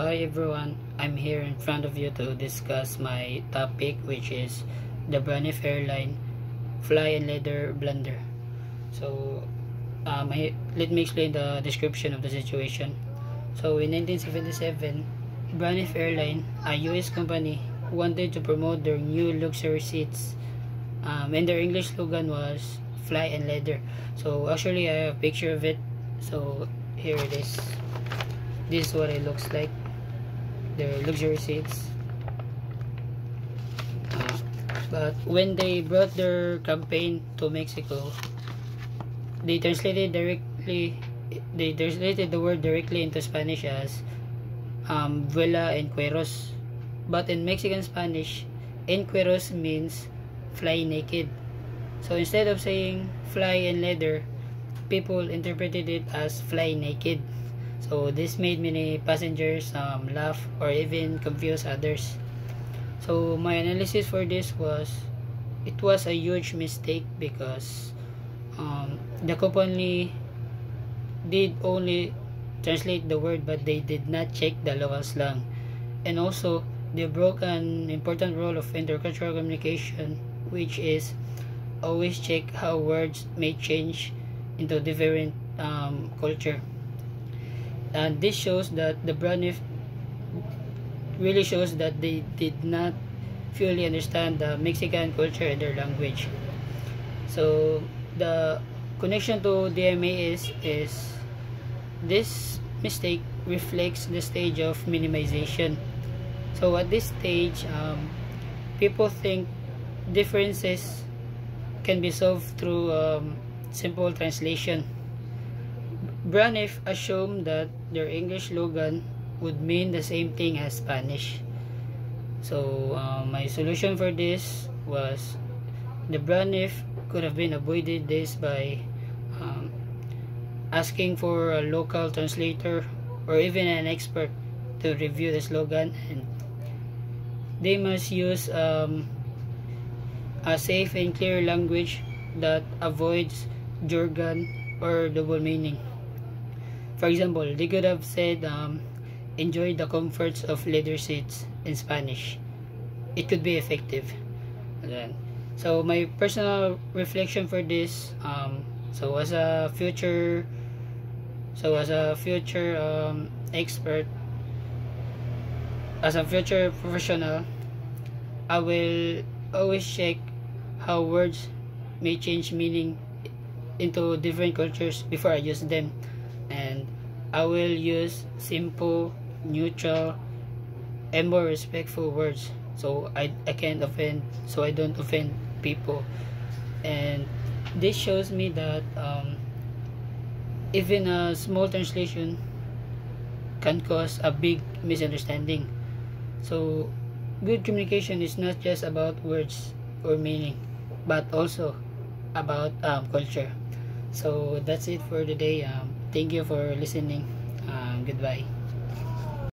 hi everyone, I'm here in front of you to discuss my topic, which is the Braniff Airline Fly and Leather Blunder. So let me explain the description of the situation. So in 1977, Braniff Airline, a US company, wanted to promote their new luxury seats, and their English slogan was Fly and Leather. So actually I have a picture of it, so here it is. This is what it looks like, their luxury seats. But when they brought their campaign to Mexico, they translated the word directly into Spanish as vuela en cueros. But in Mexican Spanish, en cueros means fly naked. So instead of saying fly and leather, people interpreted it as fly naked. So this made many passengers laugh or even confuse others. So my analysis for this was, it was a huge mistake because the company did only translate the word, but they did not check the local slang, and also they broke an important rule of intercultural communication, which is always check how words may change into different culture. And this shows that the Braniff really shows that they did not fully understand the Mexican culture and their language. So the connection to DMA is this mistake reflects the stage of minimization. So at this stage, people think differences can be solved through simple translation. Braniff assumed that their English slogan would mean the same thing as Spanish. So my solution for this was, the Braniff could have been avoided this by asking for a local translator or even an expert to review the slogan, and they must use a safe and clear language that avoids jargon or double meaning. For example, they could have said enjoy the comforts of leather seats in Spanish. It could be effective. So my personal reflection for this, so as a future expert, as a future professional, I will always check how words may change meaning into different cultures before I use them, and I will use simple, neutral, and more respectful words, so I don't offend people. And this shows me that even a small translation can cause a big misunderstanding. So good communication is not just about words or meaning, but also about culture. So that's it for today. Thank you for listening. Goodbye.